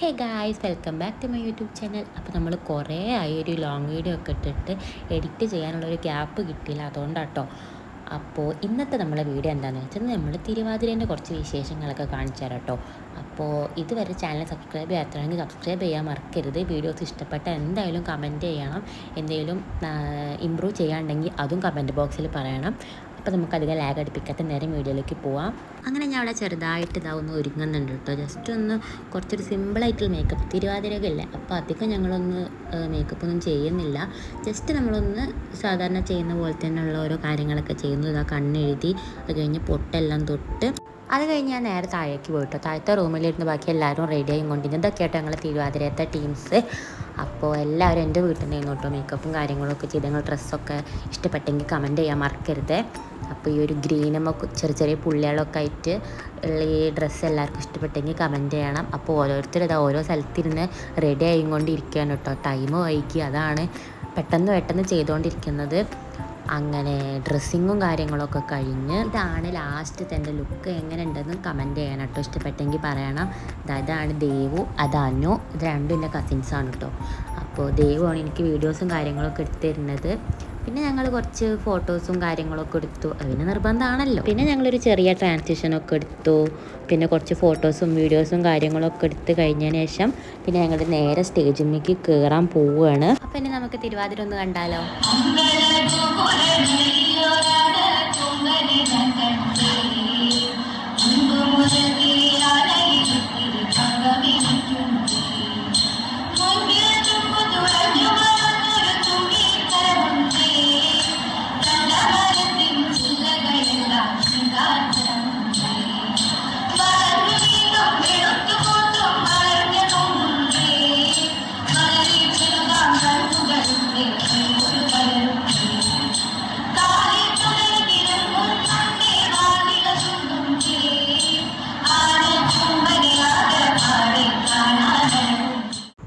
Hey guys, welcome back to my YouTube channel. അപ്പോൾ നമ്മൾ കുറേ ആയി ഒരു ലോങ് വീഡിയോ ഒക്കെ ഇട്ടിട്ട് എഡിറ്റ് ചെയ്യാനുള്ളൊരു ഗ്യാപ്പ് കിട്ടിയില്ല, അതുകൊണ്ടാട്ടോ. അപ്പോൾ ഇന്നത്തെ നമ്മളെ വീഡിയോ എന്താണെന്ന് വെച്ചാൽ നമ്മൾ തിരുവാതിരേൻ്റെ കുറച്ച് വിശേഷങ്ങളൊക്കെ കാണിച്ചു തരാം കേട്ടോ. അപ്പോൾ ഇതുവരെ ചാനൽ സബ്സ്ക്രൈബ് ചെയ്യാത്തതാണെങ്കിൽ സബ്സ്ക്രൈബ് ചെയ്യാൻ മറക്കരുത്. വീഡിയോസ് ഇഷ്ടപ്പെട്ട എന്തായാലും കമൻറ്റ് ചെയ്യണം. എന്തെങ്കിലും ഇമ്പ്രൂവ് ചെയ്യാനുണ്ടെങ്കിൽ അതും കമൻറ്റ് ബോക്സിൽ പറയണം. അപ്പോൾ നമുക്കധികം ലാഗ് അടുപ്പിക്കാത്ത നേരം വീഡിയോയിലേക്ക് പോവാം. അങ്ങനെ ഞാൻ അവിടെ ചെറുതായിട്ട് ഇതാവുന്ന ഒരുങ്ങുന്നുണ്ട് കേട്ടോ. ജസ്റ്റ് ഒന്ന് കുറച്ചൊരു സിമ്പിളായിട്ടുള്ള മേക്കപ്പ്, തിരുവാതിരകല്ലേ, അപ്പോൾ അധികം ഞങ്ങളൊന്ന് മേക്കപ്പ് ഒന്നും ചെയ്യുന്നില്ല. ജസ്റ്റ് നമ്മളൊന്ന് സാധാരണ ചെയ്യുന്ന പോലെ തന്നെയുള്ള ഓരോ കാര്യങ്ങളൊക്കെ ചെയ്യുന്നു. ഇതാ കണ്ണെഴുതി, അത് കഴിഞ്ഞ് പൊട്ടെല്ലാം തൊട്ട്, അത് കഴിഞ്ഞ് ഞാൻ നേരെ താഴേക്ക് പോയിട്ടോ. താഴത്തെ റൂമിലിരുന്ന് ബാക്കി എല്ലാവരും റെഡി ആയി കൊണ്ടിരുന്നത്. ഇതൊക്കെ ആയിട്ട് ഞങ്ങൾ തിരുവാതിരത്തെ ടീംസ്. അപ്പോൾ എല്ലാവരും എൻ്റെ വീട്ടിൽ നിന്ന് കേട്ടോ മേക്കപ്പും കാര്യങ്ങളൊക്കെ ചെയ്ത്. ഞങ്ങൾ ഡ്രസ്സൊക്കെ ഇഷ്ടപ്പെട്ടെങ്കിൽ കമൻറ്റ് ചെയ്യാൻ മറക്കരുത്. അപ്പോൾ ഈ ഒരു ഗ്രീനുമൊക്കെ ചെറിയ ചെറിയ പുള്ളികളൊക്കെ ആയിട്ട് ഉള്ള ഈ ഡ്രസ്സ് എല്ലാവർക്കും ഇഷ്ടപ്പെട്ടെങ്കിൽ കമൻറ്റ് ചെയ്യണം. അപ്പോൾ ഓരോരുത്തർ ഇതാ ഓരോ സ്ഥലത്തിരുന്ന് റെഡി ആയിക്കൊണ്ടിരിക്കുകയാണ് കേട്ടോ. ടൈം വൈകി, അതാണ് പെട്ടെന്ന് ചെയ്തുകൊണ്ടിരിക്കുന്നത്. അങ്ങനെ ഡ്രസ്സിങ്ങും കാര്യങ്ങളൊക്കെ കഴിഞ്ഞ് ഇതാണ് ലാസ്റ്റത്തെ എൻ്റെ ലുക്ക്. എങ്ങനെ ഉണ്ടെന്ന് കമൻറ്റ് ചെയ്യണം കേട്ടോ. ഇഷ്ടപ്പെട്ടെങ്കിൽ പറയണം. ഇതാണ് ദേവു, അത് അനു. ഇത് രണ്ടും എൻ്റെ കസിൻസാണ് കേട്ടോ. അപ്പോൾ ദേവുവാണ് എനിക്ക് വീഡിയോസും കാര്യങ്ങളൊക്കെ എടുത്തു തരുന്നത്. പിന്നെ ഞങ്ങൾ കുറച്ച് ഫോട്ടോസും കാര്യങ്ങളൊക്കെ എടുത്തു. അതിന് നിർബന്ധമാണല്ലോ. പിന്നെ ഞങ്ങളൊരു ചെറിയ ട്രാൻസിഷനൊക്കെ എടുത്തു. പിന്നെ കുറച്ച് ഫോട്ടോസും വീഡിയോസും കാര്യങ്ങളൊക്കെ എടുത്ത് കഴിഞ്ഞതിന് ശേഷം പിന്നെ ഞങ്ങൾ നേരെ സ്റ്റേജിലേക്ക് കയറാൻ പോവുകയാണ്. അപ്പം ഇനി നമുക്ക് തിരുവാതിര ഒന്ന് കണ്ടാലോ.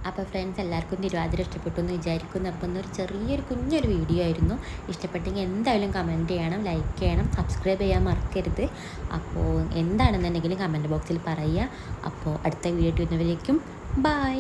അപ്പോൾ ഫ്രണ്ട്സ്, എല്ലാവർക്കും തിരുവാതിര ഇഷ്ടപ്പെട്ടു എന്ന് വിചാരിക്കുന്നു. അപ്പം എന്നൊരു ചെറിയൊരു കുഞ്ഞൊരു വീഡിയോ ആയിരുന്നു. ഇഷ്ടപ്പെട്ടെങ്കിൽ എന്തായാലും കമൻറ്റ് ചെയ്യണം, ലൈക്ക് ചെയ്യണം, സബ്സ്ക്രൈബ് ചെയ്യാൻ മറക്കരുത്. അപ്പോൾ എന്താണെന്നുണ്ടെങ്കിലും കമൻറ്റ് ബോക്സിൽ പറയുക. അപ്പോൾ അടുത്ത വീഡിയോ വരുന്നവരേക്കും ബൈ.